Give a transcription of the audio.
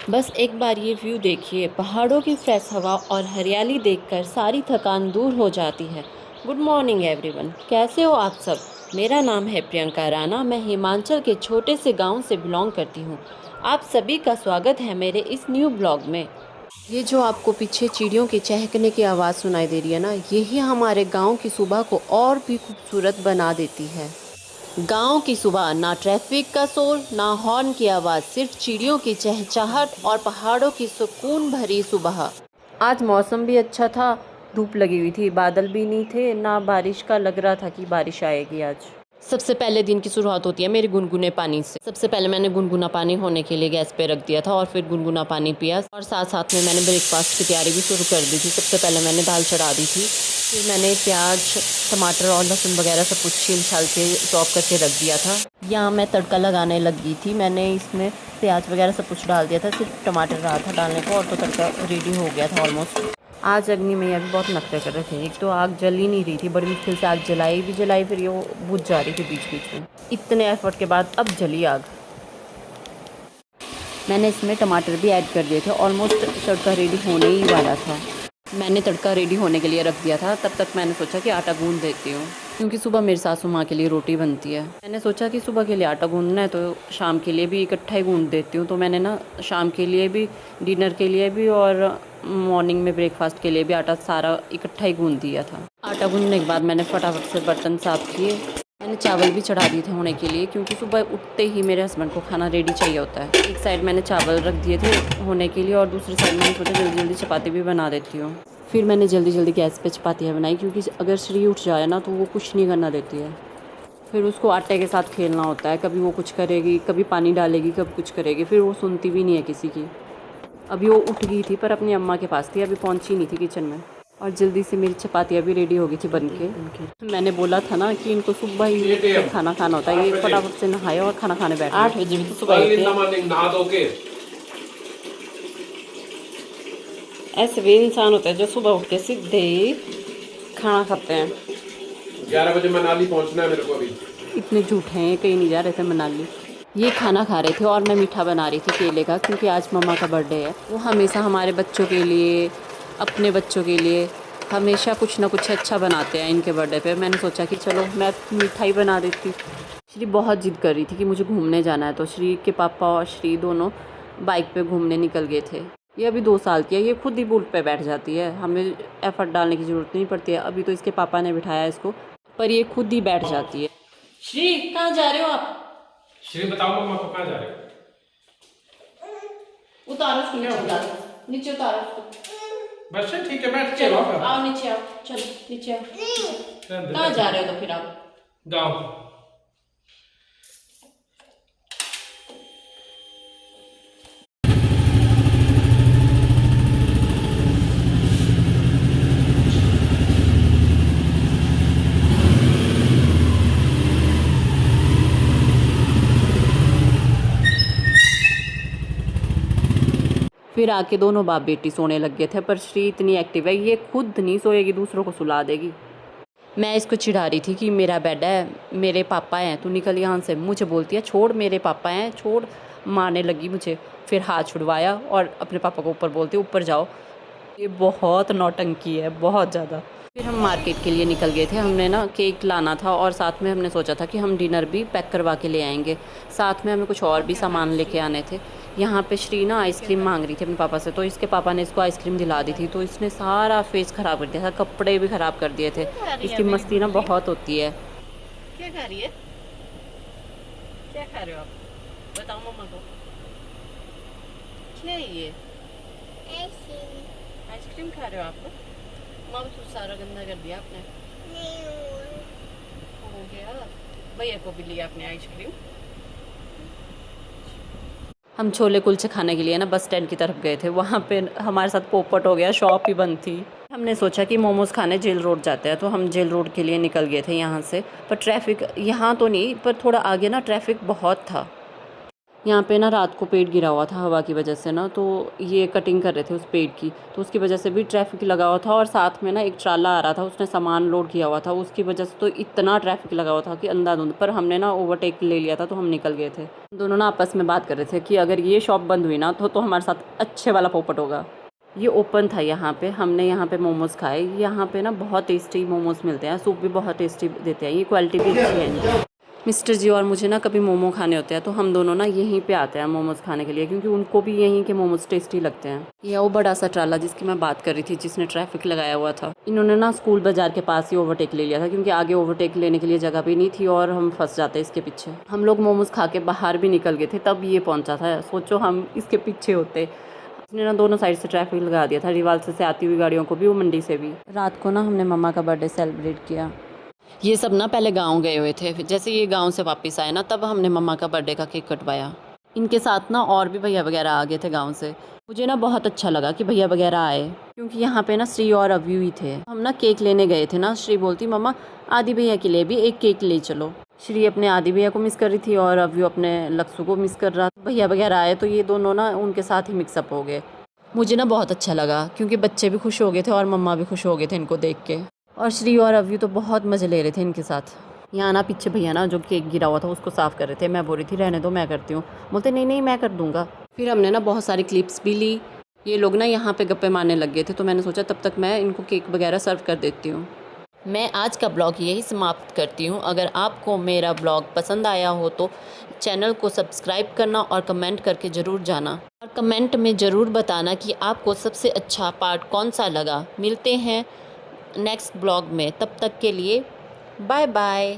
बस एक बार ये व्यू देखिए, पहाड़ों की फ्रेश हवा और हरियाली देखकर सारी थकान दूर हो जाती है। गुड मॉर्निंग एवरीवन, कैसे हो आप सब? मेरा नाम है प्रियंका राणा, मैं हिमाचल के छोटे से गांव से बिलोंग करती हूँ। आप सभी का स्वागत है मेरे इस न्यू ब्लॉग में। ये जो आपको पीछे चिड़ियों के चहकने की आवाज़ सुनाई दे रही है ना, यही हमारे गांव की सुबह को और भी खूबसूरत बना देती है। गांव की सुबह, ना ट्रैफिक का शोर, ना हॉर्न की आवाज़, सिर्फ चिड़ियों की चहचहाहट और पहाड़ों की सुकून भरी सुबह। आज मौसम भी अच्छा था, धूप लगी हुई थी, बादल भी नहीं थे, ना बारिश का लग रहा था कि बारिश आएगी आज। सबसे पहले दिन की शुरुआत होती है मेरे गुनगुने पानी से। सबसे पहले मैंने गुनगुना पानी होने के लिए गैस पे रख दिया था और फिर गुनगुना पानी पिया और साथ साथ में मैंने ब्रेकफास्ट की तैयारी भी शुरू कर दी थी। सबसे पहले मैंने दाल चढ़ा दी थी, फिर मैंने प्याज, टमाटर और लहसुन वगैरह सब कुछ छील छाल के चॉप करके रख दिया था। यहाँ मैं तड़का लगाने लगी थी। मैंने इसमें प्याज वगैरह सब कुछ डाल दिया था, सिर्फ टमाटर रहा था डालने को और तो तड़का रेडी हो गया था ऑलमोस्ट। आज अग्नि मैया भी बहुत नखरे कर रहे थे। एक तो आग जल ही नहीं रही थी, बड़ी मुश्किल से आग जलाई फिर ये वो बुझ जा रही थी बीच बीच में। इतने एफर्ट के बाद अब जली आग। मैंने इसमें टमाटर भी ऐड कर दिए थे, ऑलमोस्ट तड़का रेडी होने ही वाला था। मैंने तड़का रेडी होने के लिए रख दिया था, तब तक मैंने सोचा कि आटा गूंद देती हूँ, क्योंकि सुबह मेरी सासू माँ के लिए रोटी बनती है। मैंने सोचा कि सुबह के लिए आटा गूंदना है तो शाम के लिए भी इकट्ठा ही गूंद देती हूँ। तो मैंने ना शाम के लिए भी, डिनर के लिए भी और मॉर्निंग में ब्रेकफास्ट के लिए भी आटा सारा इकट्ठा ही गूंद दिया था। आटा गूंदने के बाद मैंने फटाफट से बर्तन साफ़ किए। मैंने चावल भी चढ़ा दिए थे होने के लिए, क्योंकि सुबह उठते ही मेरे हस्बैंड को खाना रेडी चाहिए होता है। एक साइड मैंने चावल रख दिए थे होने के लिए और दूसरी साइड मैंने सोचा जल्दी जल्दी चपाती भी बना देती हूँ। फिर मैंने जल्दी जल्दी गैस पे चपातियाँ बनाई, क्योंकि अगर श्री उठ जाए ना तो वो कुछ नहीं करना देती है। फिर उसको आटे के साथ खेलना होता है, कभी वो कुछ करेगी, कभी पानी डालेगी, कभी कुछ करेगी, फिर वो सुनती भी नहीं है किसी की। अभी वो उठ गई थी पर अपनी अम्मा के पास थी, अभी पहुंची नहीं थी किचन में। और जल्दी से मेरी चपातियाँ भी रेडी हो गई थी बन के। मैंने बोला था ना कि इनको सुबह ही खाना खाना होता है, ये फटाफट से नहाए और खाना खाने बैठे। 8 बजे भी तो सुबह ही ऐसे भी इंसान होते हैं जो सुबह उठ के सीधे ही खाना खाते हैं। 11 बजे मनाली पहुंचना है मेरे को अभी। इतने झूठे हैं, कहीं नहीं जा रहे थे मनाली। ये खाना खा रहे थे और मैं मीठा बना रही थी केले का, क्योंकि आज मम्मा का बर्थडे है। वो हमेशा हमारे बच्चों के लिए, अपने बच्चों के लिए हमेशा कुछ ना कुछ अच्छा बनाते हैं इनके बर्थडे पे। मैंने सोचा कि चलो मैं मिठाई बना देती। श्री बहुत जिद कर रही थी कि मुझे घूमने जाना है, तो श्री के पापा और श्री दोनों बाइक पे घूमने निकल गए थे। ये अभी 2 साल की है, ये खुद ही बुलेट पे बैठ जाती है, हमें एफर्ट डालने की ज़रूरत नहीं पड़ती है। अभी तो इसके पापा ने बिठाया इसको, पर ये खुद ही बैठ जाती है। श्री, कहाँ जा रहे हो आप? श्री बताओ मम्मा को कहाँ जा रहे हो? उतारो उसको, नीचे उतारो, नीचे उतारो उसको। बस ठीक है, बैठ चलो चलो आओ नीचे आओ, चलो नीचे आओ। कहाँ जा रहे हो तो फिर आप? गाँव। फिर आके दोनों बाप बेटी सोने लग गए थे, पर श्री इतनी एक्टिव है, ये खुद नहीं सोएगी, दूसरों को सुला देगी। मैं इसको चिढ़ा रही थी कि मेरा बेड है, मेरे पापा हैं, तू निकल यहाँ से। मुझे बोलती है छोड़, मेरे पापा हैं, छोड़। मारने लगी मुझे, फिर हाथ छुड़वाया और अपने पापा को ऊपर बोलती ऊपर जाओ। ये बहुत नौटंकी है, बहुत ज़्यादा। फिर हम मार्केट के लिए निकल गए थे। हमने ना केक लाना था और साथ में हमने सोचा था कि हम डिनर भी पैक करवा के ले आएंगे। साथ में हमें कुछ और भी सामान लेके आने थे। यहाँ पे श्री ना आइसक्रीम मांग रही थी अपने पापा से, तो इसके पापा ने इसको आइसक्रीम दिला दी थी, तो इसने सारा फेस ख़राब कर दिया था, कपड़े भी ख़राब कर दिए थे। इसकी मस्ती ना बहुत होती है। क्या खा रही है? क्या खा रहे हो आप? बताओ मम्मा को। क्या है ये? आइसक्रीम खा रहे हो आप? मम्मा तो सारा गंदा कर दिया आपने। हो गया, भैया को भी लिया आपने आइसक्रीम। हम छोले कुलचे खाने के लिए ना बस स्टैंड की तरफ गए थे, वहाँ पे हमारे साथ पोपट हो गया, शॉप ही बंद थी। हमने सोचा कि मोमोज़ खाने जेल रोड जाते हैं, तो हम जेल रोड के लिए निकल गए थे यहाँ से। पर ट्रैफिक यहाँ तो नहीं, पर थोड़ा आगे ना ट्रैफिक बहुत था। यहाँ पे ना रात को पेड़ गिरा हुआ था हवा की वजह से ना, तो ये कटिंग कर रहे थे उस पेड़ की, तो उसकी वजह से भी ट्रैफिक लगा हुआ था। और साथ में ना एक ट्राला आ रहा था, उसने सामान लोड किया हुआ था, उसकी वजह से तो इतना ट्रैफिक लगा हुआ था कि अंधाधुंध। पर हमने ना ओवरटेक ले लिया था तो हम निकल गए थे। दोनों ना आपस में बात कर रहे थे कि अगर ये शॉप बंद हुई ना तो हमारे साथ अच्छे वाला पोपट होगा। ये ओपन था यहाँ पे, हमने यहाँ पे मोमोज़ खाए। यहाँ पे ना बहुत टेस्टी मोमोज़ मिलते हैं, सूप भी बहुत टेस्टी देते हैं, ये क्वालिटी भी अच्छी है इनकी। मिस्टर जी और मुझे ना कभी मोमो खाने होते हैं तो हम दोनों ना यहीं पे आते हैं मोमोज़ खाने के लिए, क्योंकि उनको भी यहीं के मोमोज़ टेस्टी लगते हैं। यह वो बड़ा सा ट्राला जिसकी मैं बात कर रही थी, जिसने ट्रैफिक लगाया हुआ था, इन्होंने ना स्कूल बाज़ार के पास ही ओवरटेक ले लिया था, क्योंकि आगे ओवरटेक लेने के लिए जगह भी नहीं थी और हम फंस जाते इसके पीछे। हम लोग मोमोज़ खा के बाहर भी निकल गए थे, तब ये पहुँचा था। सोचो हम इसके पीछे होते। उसने ना दोनों साइड से ट्रैफिक लगा दिया था, रिवालसे से आती हुई गाड़ियों को भी, वो मंडी से भी। रात को ना हमने मम्मा का बर्थडे सेलिब्रेट किया। ये सब ना पहले गांव गए हुए थे, जैसे ये गांव से वापस आए ना तब हमने मम्मा का बर्थडे का केक कटवाया। इनके साथ ना और भी भैया वगैरह आ गए थे गांव से। मुझे ना बहुत अच्छा लगा कि भैया वगैरह आए, क्योंकि यहाँ पे ना श्री और अव्यू ही थे। हम ना केक लेने गए थे ना, श्री बोलती मम्मा आदि भैया के लिए भी एक केक ले चलो। श्री अपने आदि भैया को मिस कर रही थी और अव्यू अपने लक्ष्य को मिस कर रहा था। भैया वगैरह आए तो ये दोनों ना उनके साथ ही मिक्सअप हो गए। मुझे ना बहुत अच्छा लगा, क्योंकि बच्चे भी खुश हो गए थे और मम्मा भी खुश हो गए थे इनको देख के। और श्री और अव्यू तो बहुत मज़े ले रहे थे इनके साथ। यहाँ ना पीछे भैया ना जो केक गिरा हुआ था उसको साफ़ कर रहे थे। मैं बोल रही थी रहने दो मैं करती हूँ, बोलते नहीं नहीं मैं कर दूँगा। फिर हमने ना बहुत सारी क्लिप्स भी ली। ये लोग ना यहाँ पे गप्पे मारने लग गए थे, तो मैंने सोचा तब तक मैं इनको केक वगैरह सर्व कर देती हूँ। मैं आज का ब्लॉग यही समाप्त करती हूँ। अगर आपको मेरा ब्लॉग पसंद आया हो तो चैनल को सब्सक्राइब करना और कमेंट करके ज़रूर जाना, और कमेंट में ज़रूर बताना कि आपको सबसे अच्छा पार्ट कौन सा लगा। मिलते हैं नेक्स्ट ब्लॉग में, तब तक के लिए बाय बाय।